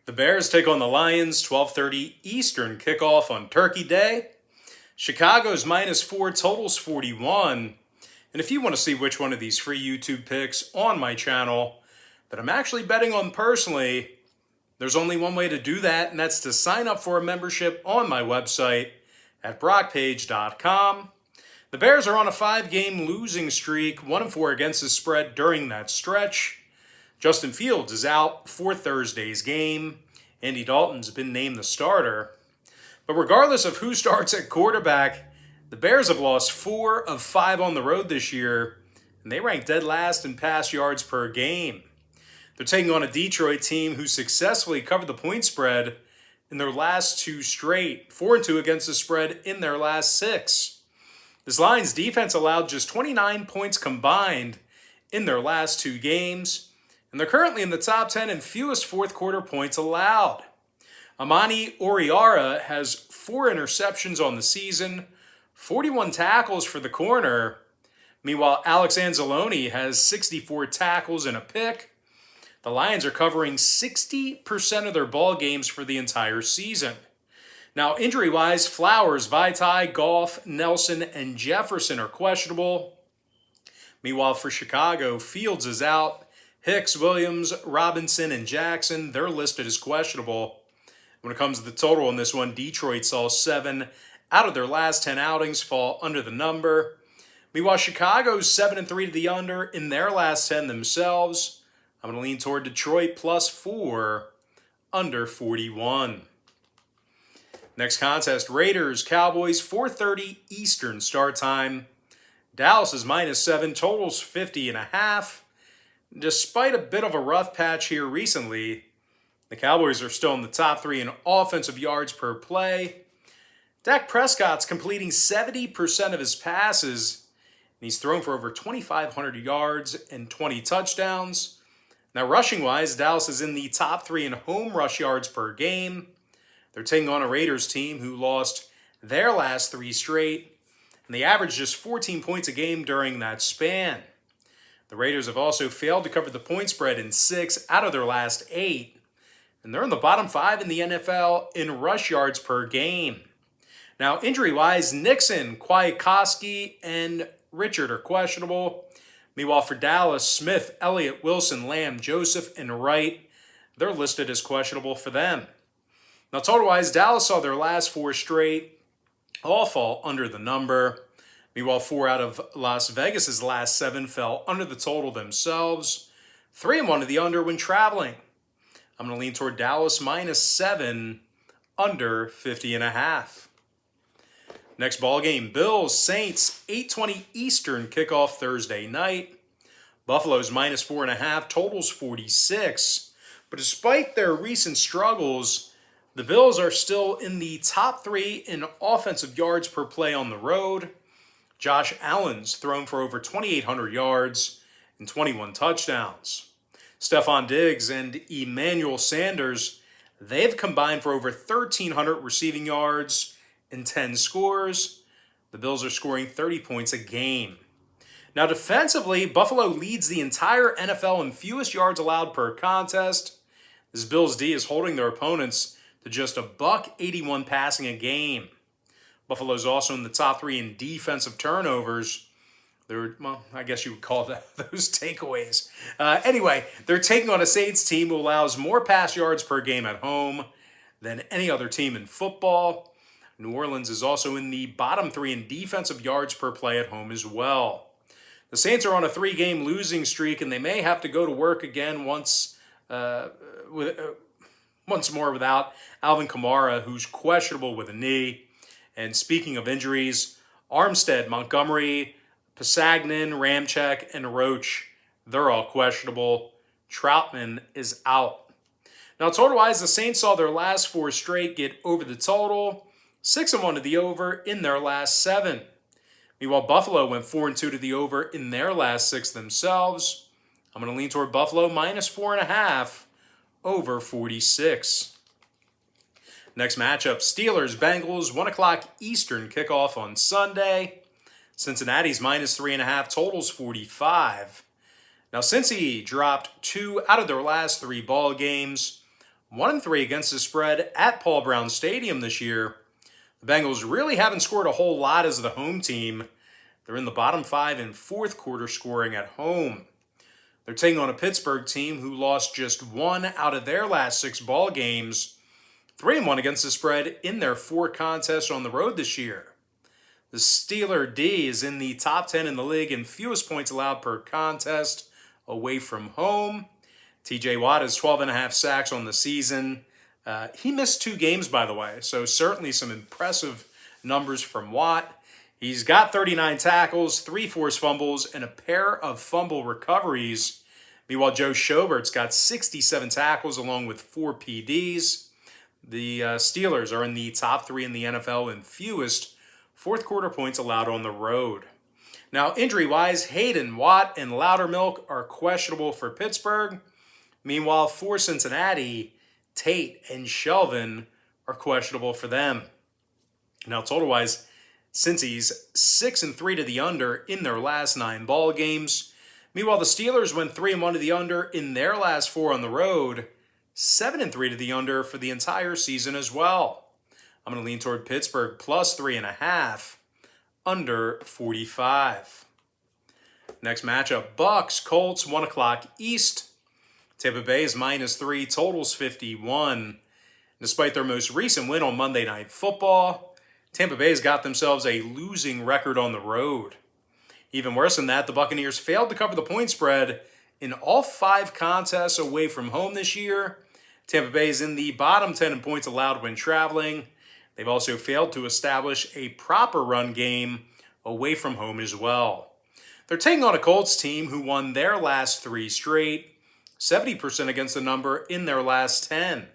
The Bears take on the Lions, 12:30 Eastern kickoff on Turkey Day. Chicago's -4, totals 41. And if you want to see which one of these free YouTube picks on my channel that I'm actually betting on personally, there's only one way to do that, and that's to sign up for a membership on my website at brockpage.com. The Bears are on a 5-game losing streak, 1-4 against the spread during that stretch. Justin Fields is out for Thursday's game. Andy Dalton's been named the starter. But regardless of who starts at quarterback, the Bears have lost 4 of 5 on the road this year, and they rank dead last in pass yards per game. They're taking on a Detroit team who successfully covered the point spread in their last 2 straight, 4-2 against the spread in their last 6. This Lions defense allowed just 29 points combined in their last 2 games, and they're currently in the top 10 in fewest fourth quarter points allowed. Amani Oriara has 4 interceptions on the season, 41 tackles for the corner. Meanwhile, Alex Anzalone has 64 tackles and a pick. The Lions are covering 60% of their ball games for the entire season. Now, injury-wise, Flowers, Vaitai, Goff, Nelson, and Jefferson are questionable. Meanwhile, for Chicago, Fields is out. Hicks, Williams, Robinson, and Jackson, they're listed as questionable. When it comes to the total on this one, Detroit saw 7 out of their last 10 outings fall under the number. Meanwhile, Chicago's 7-3 to the under in their last 10 themselves. I'm going to lean toward Detroit +4, under 41. Next contest, Raiders, Cowboys, 4:30 Eastern start time. Dallas is -7, totals 50.5. Despite a bit of a rough patch here recently, the Cowboys are still in the top 3 in offensive yards per play. Dak Prescott's completing 70% of his passes, and he's thrown for over 2,500 yards and 20 touchdowns. Now, rushing-wise, Dallas is in the top 3 in home rush yards per game. They're taking on a Raiders team who lost their last 3 straight, and they averaged just 14 points a game during that span. The Raiders have also failed to cover the point spread in 6 out of their last 8, and they're in the bottom 5 in the NFL in rush yards per game. Now, injury-wise, Nixon, Kwiatkowski, and Richard are questionable. Meanwhile, for Dallas, Smith, Elliott, Wilson, Lamb, Joseph, and Wright, they're listed as questionable for them. Now, total-wise, Dallas saw their last 4 straight all fall under the number. Meanwhile, 4 out of Las Vegas's last 7 fell under the total themselves. 3-1 to the under when traveling. I'm going to lean toward Dallas -7, under 50.5. Next ball game, Bills, Saints, 8:20 Eastern kickoff Thursday night. Buffalo's -4.5, totals 46. But despite their recent struggles, the Bills are still in the top 3 in offensive yards per play on the road. Josh Allen's thrown for over 2,800 yards and 21 touchdowns. Stephon Diggs and Emmanuel Sanders, they've combined for over 1,300 receiving yards and 10 scores. The Bills are scoring 30 points a game. Now, defensively, Buffalo leads the entire NFL in fewest yards allowed per contest. This Bills D is holding their opponents to just $181 passing a game. Buffalo's also in the top 3 in defensive turnovers. I guess you would call that those takeaways. Anyway, they're taking on a Saints team who allows more pass yards per game at home than any other team in football. New Orleans is also in the bottom 3 in defensive yards per play at home as well. The Saints are on a 3-game losing streak, and they may have to go to work again once more without Alvin Kamara, who's questionable with a knee. And speaking of injuries, Armstead, Montgomery, Pasagnan, Ramczyk, and Roach, they're all questionable. Troutman is out. Now, total-wise, the Saints saw their last 4 straight get over the total, 6-1 to the over in their last 7. Meanwhile, Buffalo went 4-2 to the over in their last 6 themselves. I'm going to lean toward Buffalo -4.5, over 46. Next matchup, Steelers, Bengals, 1 o'clock Eastern kickoff on Sunday. Cincinnati's -3.5, totals 45. Now, Cincy dropped 2 out of their last 3 ball games, 1-3 against the spread at Paul Brown Stadium this year. The Bengals really haven't scored a whole lot as the home team. They're in the bottom 5 in fourth quarter scoring at home. They're taking on a Pittsburgh team who lost just 1 out of their last 6 ball games, 3-1 against the spread in their 4 contests on the road this year. The Steeler D is in the top 10 in the league in fewest points allowed per contest away from home. TJ Watt has 12.5 sacks on the season. He missed 2 games, by the way, so certainly some impressive numbers from Watt. He's got 39 tackles, 3 forced fumbles, and a pair of fumble recoveries. Meanwhile, Joe Schobert's got 67 tackles along with 4 PDs. The Steelers are in the top 3 in the NFL in fewest fourth quarter points allowed on the road. Now, injury-wise, Hayden, Watt, and Loudermilk are questionable for Pittsburgh. Meanwhile, for Cincinnati, Tate and Shelvin are questionable for them. Now, total-wise, Cincy's 6-3 to the under in their last 9 ball games. Meanwhile, the Steelers went 3-1 to the under in their last 4 on the road, 7-3 to the under for the entire season as well. I'm going to lean toward Pittsburgh plus 3.5, under 45. Next matchup, Bucks, Colts, 1 o'clock East. Tampa Bay is -3, totals 51. Despite their most recent win on Monday Night Football, Tampa Bay's got themselves a losing record on the road. Even worse than that, the Buccaneers failed to cover the point spread in all 5 contests away from home this year. Tampa Bay is in the bottom 10 in points allowed when traveling. They've also failed to establish a proper run game away from home as well. They're taking on a Colts team who won their last 3 straight, 70% against the number in their last 10.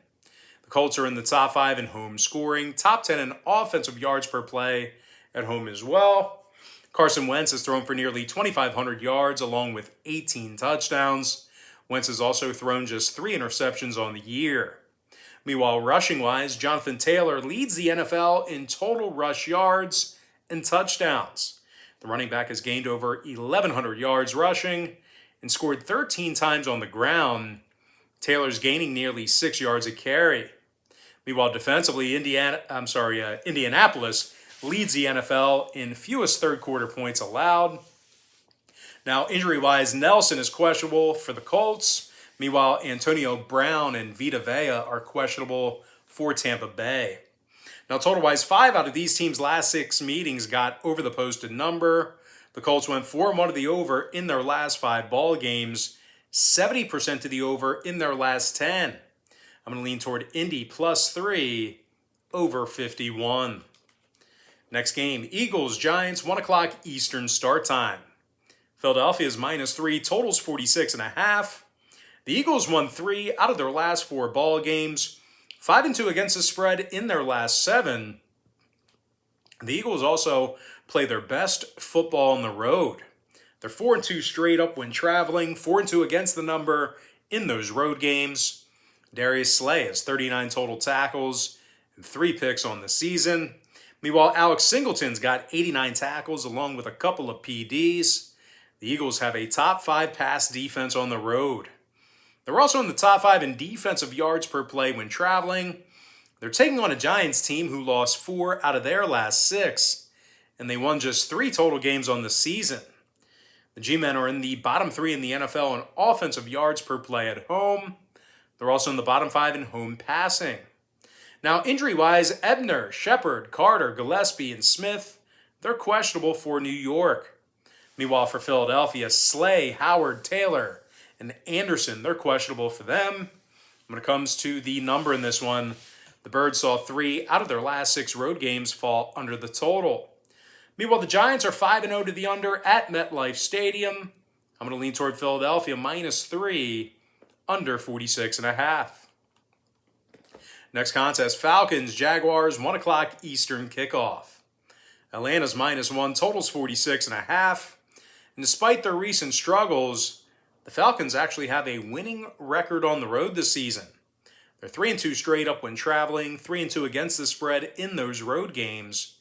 The Colts are in the top 5 in home scoring, top 10 in offensive yards per play at home as well. Carson Wentz has thrown for nearly 2,500 yards along with 18 touchdowns. Wentz has also thrown just 3 interceptions on the year. Meanwhile, rushing-wise, Jonathan Taylor leads the NFL in total rush yards and touchdowns. The running back has gained over 1,100 yards rushing and scored 13 times on the ground. Taylor's gaining nearly 6 yards a carry. Meanwhile, defensively, Indianapolis leads the NFL in fewest third-quarter points allowed. Now, injury-wise, Nelson is questionable for the Colts. Meanwhile, Antonio Brown and Vita Vea are questionable for Tampa Bay. Now, total-wise, 5 out of these teams' last 6 meetings got over the posted number. The Colts went 4-1 to the over in their last 5 ball games, 70% to the over in their last 10. I'm going to lean toward Indy plus 3, over 51. Next game, Eagles, Giants, 1 o'clock Eastern start time. Philadelphia is -3, totals 46.5. The Eagles won 3 out of their last 4 ball games, 5-2 against the spread in their last 7. The Eagles also play their best football on the road. They're 4-2 straight up when traveling, 4-2 against the number in those road games. Darius Slay has 39 total tackles and 3 picks on the season. Meanwhile, Alex Singleton's got 89 tackles along with a couple of PDs. The Eagles have a top 5 pass defense on the road. They're also in the top 5 in defensive yards per play when traveling. They're taking on a Giants team who lost 4 out of their last 6, and they won just 3 total games on the season. The G-Men are in the bottom 3 in the NFL in offensive yards per play at home. They're also in the bottom 5 in home passing. Now, injury-wise, Ebner, Shepard, Carter, Gillespie, and Smith, they're questionable for New York. Meanwhile, for Philadelphia, Slay, Howard, Taylor, and Anderson, they're questionable for them. When it comes to the number in this one, the Birds saw 3 out of their last 6 road games fall under the total. Meanwhile, the Giants are 5-0 to the under at MetLife Stadium. I'm going to lean toward Philadelphia -3, under 46.5. Next contest, Falcons, Jaguars, 1 o'clock Eastern kickoff. Atlanta's -1, totals 46.5. And despite their recent struggles, the Falcons actually have a winning record on the road this season. They're 3-2 straight up when traveling, 3-2 against the spread in those road games.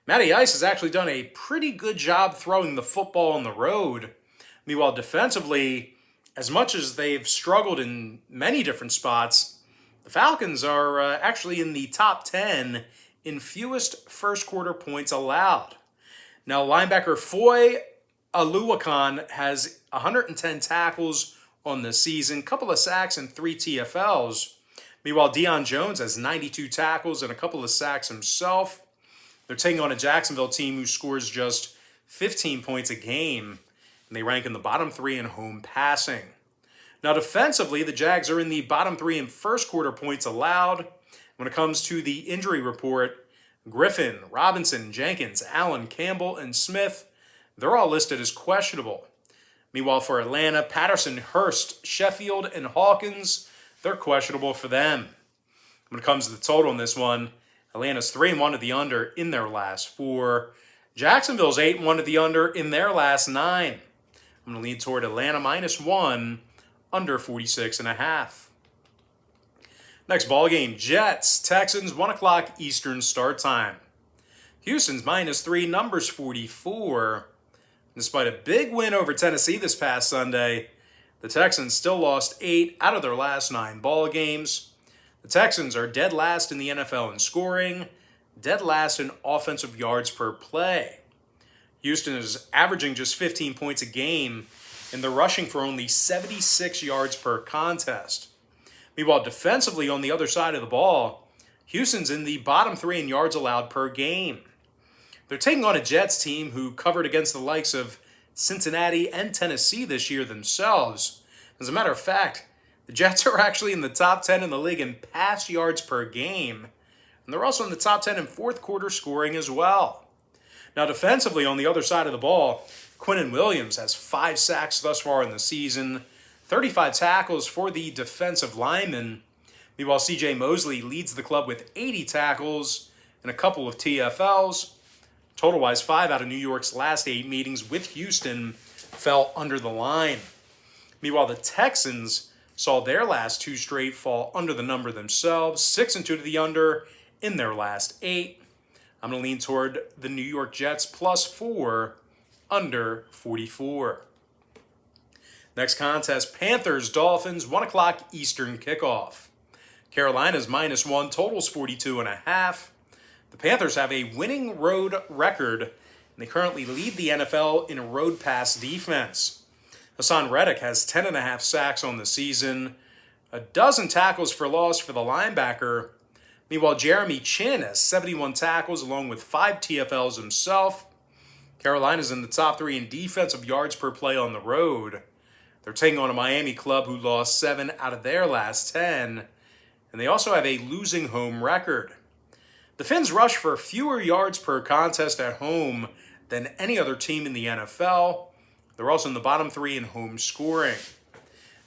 Matty Ice has actually done a pretty good job throwing the football on the road. Meanwhile, defensively, as much as they've struggled in many different spots, The Falcons are actually in the top 10 in fewest first quarter points allowed. Now, linebacker Foy Aluakan has 110 tackles on the season, couple of sacks and 3 TFLs. Meanwhile, Deion Jones has 92 tackles and a couple of sacks himself. They're taking on a Jacksonville team who scores just 15 points a game, and they rank in the bottom 3 in home passing. Now, defensively, the Jags are in the bottom 3 in first quarter points allowed. When it comes to the injury report, Griffin, Robinson, Jenkins, Allen, Campbell, and Smith, they're all listed as questionable. Meanwhile, for Atlanta, Patterson, Hurst, Sheffield, and Hawkins, they're questionable for them. When it comes to the total in this one, Atlanta's 3-1 at the under in their last 4. Jacksonville's 8-1 at the under in their last 9. I'm going to lean toward Atlanta -1, under 46.5. Next ball game, Jets, Texans, 1 o'clock Eastern start time. Houston's -3, numbers 44. Despite a big win over Tennessee this past Sunday, the Texans still lost 8 out of their last 9 ball games. The Texans are dead last in the NFL in scoring, dead last in offensive yards per play. Houston is averaging just 15 points a game, and they're rushing for only 76 yards per contest. Meanwhile, defensively on the other side of the ball, Houston's in the bottom 3 in yards allowed per game. They're taking on a Jets team who covered against the likes of Cincinnati and Tennessee this year themselves. As a matter of fact, the Jets are actually in the top 10 in the league in pass yards per game, and they're also in the top 10 in fourth quarter scoring as well. Now, defensively on the other side of the ball, Quinnen Williams has 5 sacks thus far in the season, 35 tackles for the defensive linemen. Meanwhile, C.J. Mosley leads the club with 80 tackles and a couple of TFLs. Total-wise, 5 out of New York's last 8 meetings with Houston fell under the line. Meanwhile, the Texans saw their last 2 straight fall under the number themselves, 6-2 to the under in their last 8. I'm going to lean toward the New York Jets +4, under 44. Next contest, Panthers, Dolphins, 1 o'clock Eastern kickoff. Carolina's -1, totals 42.5. The Panthers have a winning road record, and they currently lead the NFL in road pass defense. Hassan Reddick has 10.5 sacks on the season, a dozen tackles for loss for the linebacker. Meanwhile, Jeremy Chin has 71 tackles along with 5 TFLs himself. Carolina's in the top 3 in defensive yards per play on the road. They're taking on a Miami club who lost 7 out of their last 10, and they also have a losing home record. The Finns rush for fewer yards per contest at home than any other team in the NFL. They're also in the bottom 3 in home scoring.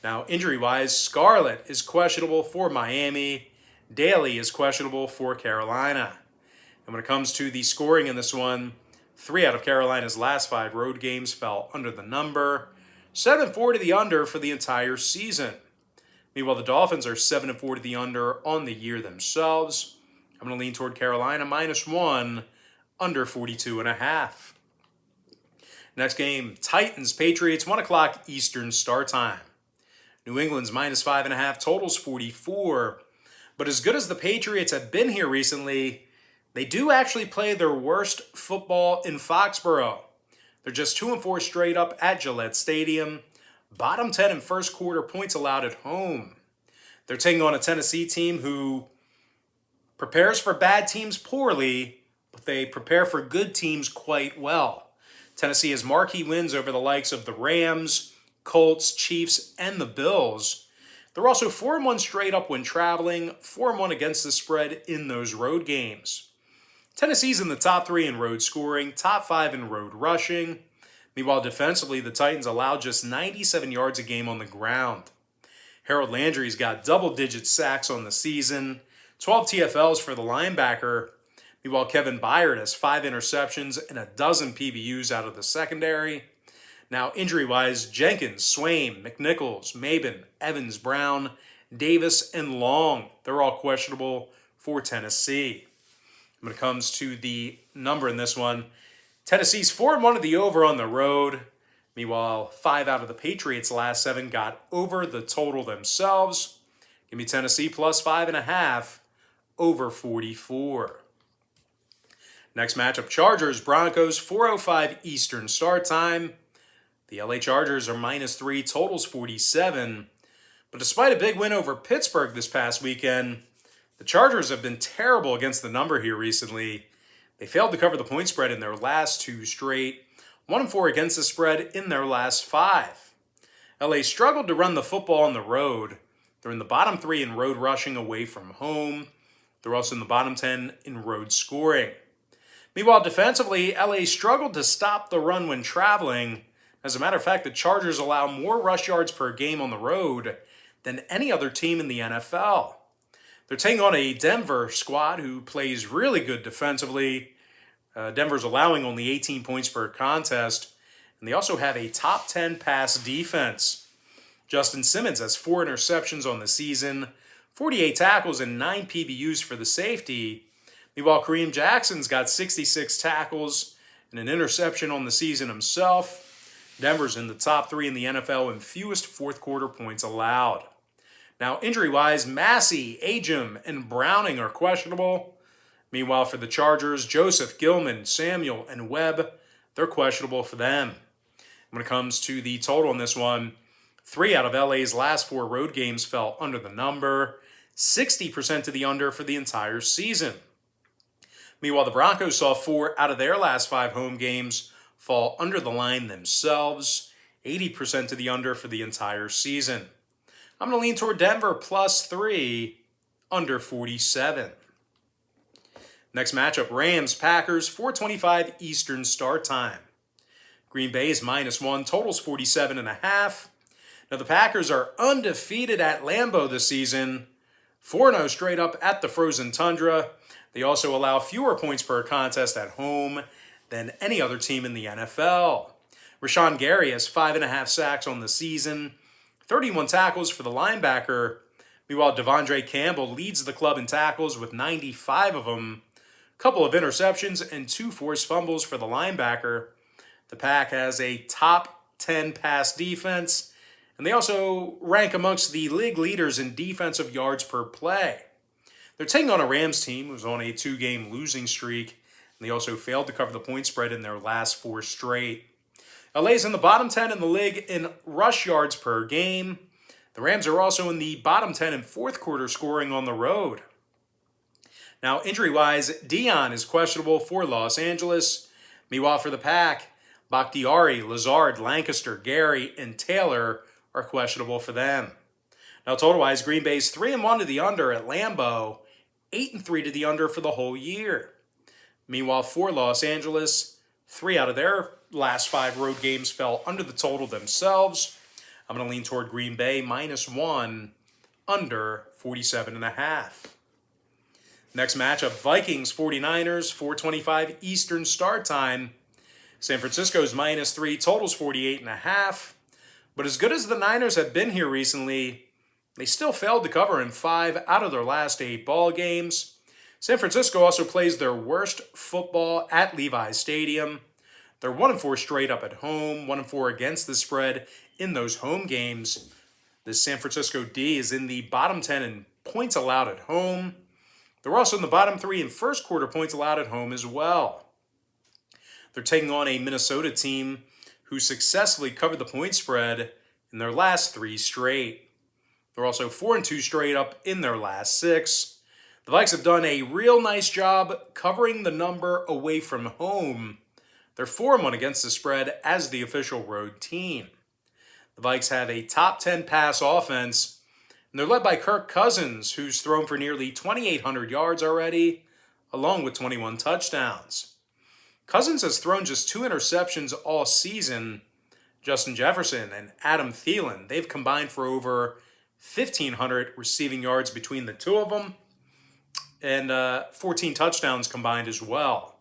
Now, injury-wise, Scarlett is questionable for Miami. Daly is questionable for Carolina. And when it comes to the scoring in this one, 3 out of Carolina's last 5 road games fell under the number. 7-4 to the under for the entire season. Meanwhile, the Dolphins are 7-4 to the under on the year themselves. I'm going to lean toward Carolina -1, under 42.5. Next game, Titans, Patriots, 1 o'clock Eastern start time. New England's -5.5, totals 44. But as good as the Patriots have been here recently, they do actually play their worst football in Foxborough. They're just 2-4 straight up at Gillette Stadium. Bottom 10 in first quarter points allowed at home. They're taking on a Tennessee team who prepares for bad teams poorly, but they prepare for good teams quite well. Tennessee has marquee wins over the likes of the Rams, Colts, Chiefs, and the Bills. They're also 4-1 straight up when traveling, 4-1 against the spread in those road games. Tennessee's in the top 3 in road scoring, top 5 in road rushing. Meanwhile, defensively, the Titans allow just 97 yards a game on the ground. Harold Landry's got double-digit sacks on the season, 12 TFLs for the linebacker. Meanwhile, Kevin Byard has 5 interceptions and a dozen PBUs out of the secondary. Now, injury-wise, Jenkins, Swaim, McNichols, Mabin, Evans, Brown, Davis, and Long, they're all questionable for Tennessee. When it comes to the number in this one, Tennessee's 4-1 of the over on the road. Meanwhile, 5 out of the Patriots' last 7 got over the total themselves. Give me Tennessee plus 5.5 over 44. Next matchup, Chargers, Broncos, 4:05 Eastern start time. The LA Chargers are -3, totals 47. But despite a big win over Pittsburgh this past weekend, the Chargers have been terrible against the number here recently. They failed to cover the point spread in their last 2 straight, 1-4 against the spread in their last 5. LA struggled to run the football on the road. They're in the bottom 3 in road rushing away from home. They're also in the bottom 10 in road scoring. Meanwhile, defensively, LA struggled to stop the run when traveling. As a matter of fact, the Chargers allow more rush yards per game on the road than any other team in the NFL. They're taking on a Denver squad who plays really good defensively. Denver's allowing only 18 points per contest, and they also have a top 10 pass defense. Justin Simmons has 4 interceptions on the season, 48 tackles, and 9 PBUs for the safety. Meanwhile, Kareem Jackson's got 66 tackles and an interception on the season himself. Denver's in the top 3 in the NFL in fewest fourth-quarter points allowed. Now, injury-wise, Massey, Ajum, and Browning are questionable. Meanwhile, for the Chargers, Joseph, Gilman, Samuel, and Webb, they're questionable for them. When it comes to the total in this one, 3 out of LA's last 4 road games fell under the number, 60% to the under for the entire season. Meanwhile, the Broncos saw 4 out of their last 5 home games fall under the line themselves, 80% to the under for the entire season. I'm going to lean toward Denver plus 3, under 47. Next matchup, Rams, Packers, 4:25 Eastern start time. Green Bay is -1, totals 47.5. Now, the Packers are undefeated at Lambeau this season, 4-0 straight up at the frozen tundra. They also allow fewer points per contest at home than any other team in the NFL. Rashawn Gary has 5.5 sacks on the season, 31 tackles for the linebacker. Meanwhile, Devondre Campbell leads the club in tackles with 95 of them, a couple of interceptions, and 2 forced fumbles for the linebacker. The Pack has a top 10 pass defense, and they also rank amongst the league leaders in defensive yards per play. They're taking on a Rams team who's on a 2-game losing streak, and they also failed to cover the point spread in their last 4 straight. LA's in the bottom 10 in the league in rush yards per game. The Rams are also in the bottom 10 in fourth quarter scoring on the road. Now, injury-wise, Dion is questionable for Los Angeles. Meanwhile, for the Pack, Bakhtiari, Lazard, Lancaster, Gary, and Taylor are questionable for them. Now, total-wise, Green Bay's 3-1 to the under at Lambeau, 8-3 to the under for the whole year. Meanwhile, for Los Angeles, 3 out of their last 5 road games fell under the total themselves. I'm going to lean toward Green Bay -1, under 47.5. Next matchup, Vikings, 49ers, 4:25 Eastern start time. San Francisco's -3, totals 48.5. But as good as the Niners have been here recently, they still failed to cover in 5 out of their last 8 ball games. San Francisco also plays their worst football at Levi's Stadium. They're 1-4 straight up at home, 1-4 against the spread in those home games. The San Francisco D is in the bottom 10 in points allowed at home. They're also in the bottom 3 in first quarter points allowed at home as well. They're taking on a Minnesota team who successfully covered the point spread in their last 3 straight. They're also 4-2 straight up in their last 6. The Vikes have done a real nice job covering the number away from home. They're 4-1 against the spread as the official road team. The Vikes have a top 10 pass offense, and they're led by Kirk Cousins, who's thrown for nearly 2,800 yards already, along with 21 touchdowns. Cousins has thrown just 2 interceptions all season. Justin Jefferson and Adam Thielen, they've combined for over 1,500 receiving yards between the 2 of them, and 14 touchdowns combined as well.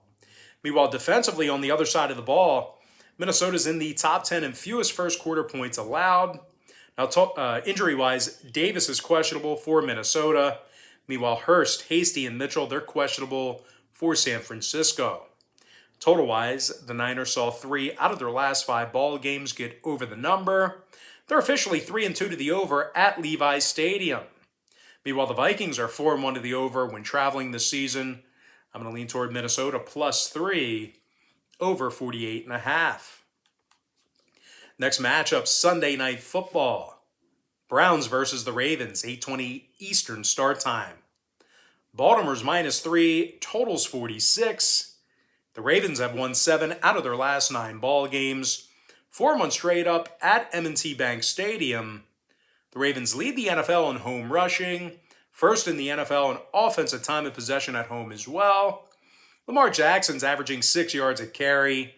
Meanwhile, defensively on the other side of the ball, Minnesota's in the top 10 in fewest first quarter points allowed. Now, injury-wise, Davis is questionable for Minnesota. Meanwhile, Hurst, Hasty, and Mitchell, they're questionable for San Francisco. Total-wise, the Niners saw 3 out of their last 5 ball games get over the number. They're officially 3-2 to the over at Levi's Stadium. Meanwhile, the Vikings are 4-1 to the over when traveling this season. I'm going to lean toward Minnesota +3 over 48.5. Next matchup, Sunday Night Football. Browns versus the Ravens, 8:20 Eastern start time. Baltimore's -3, totals 46. The Ravens have won 7 out of their last 9 ball games, 4-1 straight up at M&T Bank Stadium. The Ravens lead the NFL in home rushing, first in the NFL in offensive time of possession at home as well. Lamar Jackson's averaging 6 yards a carry,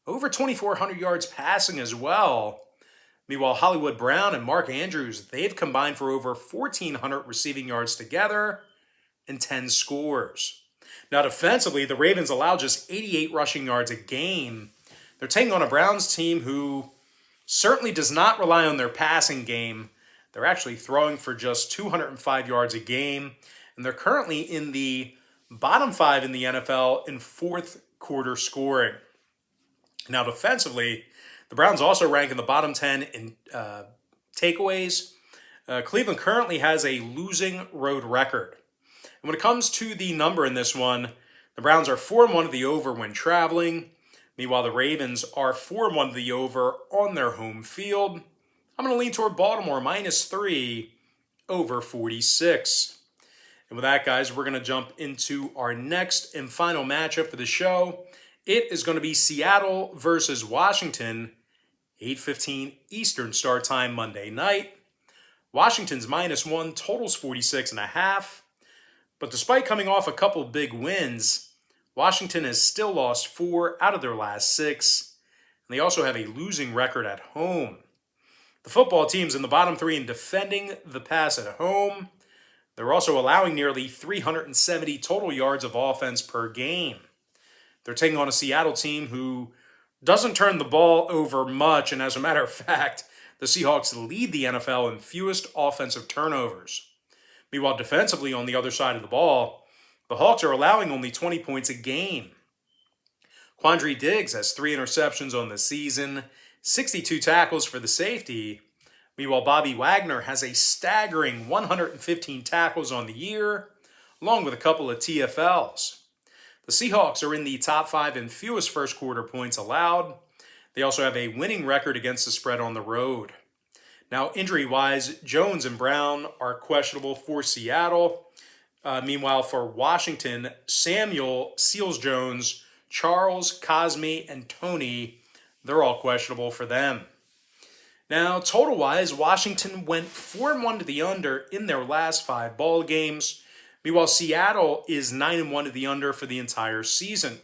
over 2,400 yards passing as well. Meanwhile, Hollywood Brown and Mark Andrews, they've combined for over 1,400 receiving yards together and 10 scores. Now, defensively, the Ravens allow just 88 rushing yards a game. They're taking on a Browns team who certainly does not rely on their passing game. They're actually throwing for just 205 yards a game, and they're currently in the bottom 5 in the NFL in fourth quarter scoring. Now, defensively, the Browns also rank in the bottom 10 in takeaways. Cleveland currently has a losing road record. And when it comes to the number in this one, the Browns are 4-1 to the over when traveling. Meanwhile, the Ravens are 4-1 to the over on their home field. I'm going to lean toward Baltimore -3 over 46. And with that, guys, we're going to jump into our next and final matchup for the show. It is going to be Seattle versus Washington, 8:15 Eastern start time Monday night. Washington's -1, totals 46.5. But despite coming off a couple big wins, Washington has still lost 4 out of their last 6. And they also have a losing record at home. The football team's in the bottom 3 in defending the pass at home. They're also allowing nearly 370 total yards of offense per game. They're taking on a Seattle team who doesn't turn the ball over much, and as a matter of fact, the Seahawks lead the NFL in fewest offensive turnovers. Meanwhile, defensively on the other side of the ball, the Hawks are allowing only 20 points a game. Quandre Diggs has 3 interceptions on the season, 62 tackles for the safety. Meanwhile, Bobby Wagner has a staggering 115 tackles on the year, along with a couple of TFLs. The Seahawks are in the top 5 in fewest first quarter points allowed. They also have a winning record against the spread on the road. Now, injury-wise, Jones and Brown are questionable for Seattle. Meanwhile, for Washington, Samuel, Seals-Jones, Charles, Cosme, and Tony, they're all questionable for them. Now, total-wise, Washington went 4-1 to the under in their last 5 ball games. Meanwhile, Seattle is 9-1 to the under for the entire season.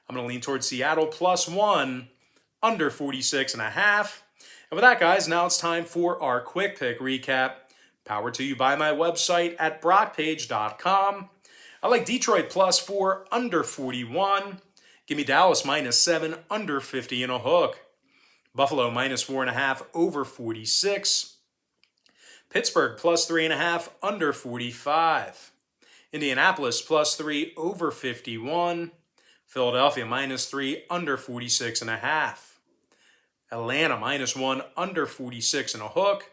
I'm going to lean towards Seattle +1, under 46.5. And with that, guys, now it's time for our quick pick recap, powered to you by my website at brockpage.com. I like Detroit +4, under 41. Give me Dallas -7, under 50 and a hook. Buffalo -4.5, over 46. Pittsburgh +3.5, under 45. Indianapolis +3, over 51. Philadelphia -3, under 46.5. Atlanta -1, under 46 and a hook.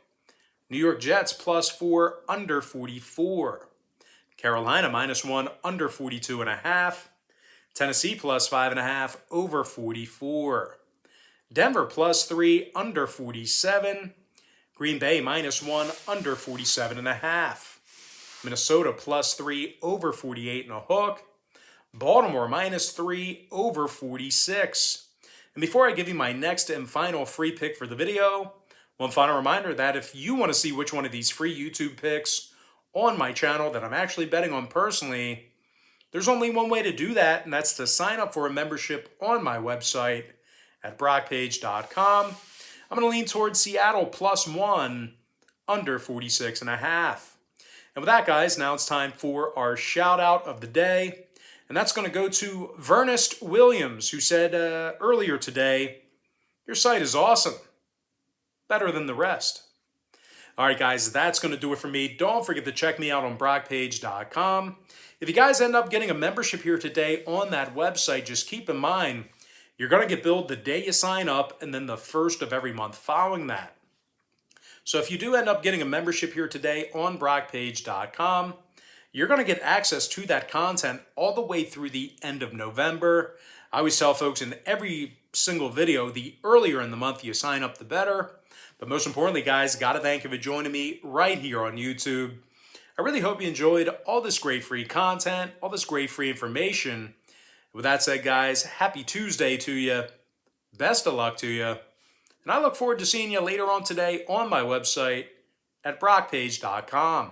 New York Jets +4, under 44. Carolina -1, under 42.5. Tennessee +5.5, over 44. Denver +3, under 47. Green Bay -1, under 47.5. Minnesota +3, over 48 and a hook. Baltimore -3, over 46. And before I give you my next and final free pick for the video, one final reminder that if you want to see which one of these free YouTube picks on my channel that I'm actually betting on personally, there's only one way to do that, and that's to sign up for a membership on my website at brockpage.com. I'm going to lean towards Seattle +1, under 46.5. And with that, guys, now it's time for our shout out of the day. And that's going to go to Vernest Williams, who said earlier today, "Your site is awesome. Better than the rest." All right, guys, that's going to do it for me. Don't forget to check me out on brockpage.com. If you guys end up getting a membership here today on that website, just keep in mind, you're going to get billed the day you sign up and then the first of every month following that. So if you do end up getting a membership here today on brockpage.com, you're going to get access to that content all the way through the end of November. I always tell folks in every single video, the earlier in the month you sign up, the better. But most importantly, guys, got to thank you for joining me right here on YouTube. I really hope you enjoyed all this great free content, all this great free information. With that said, guys, happy Tuesday to you. Best of luck to you. And I look forward to seeing you later on today on my website at brockpage.com.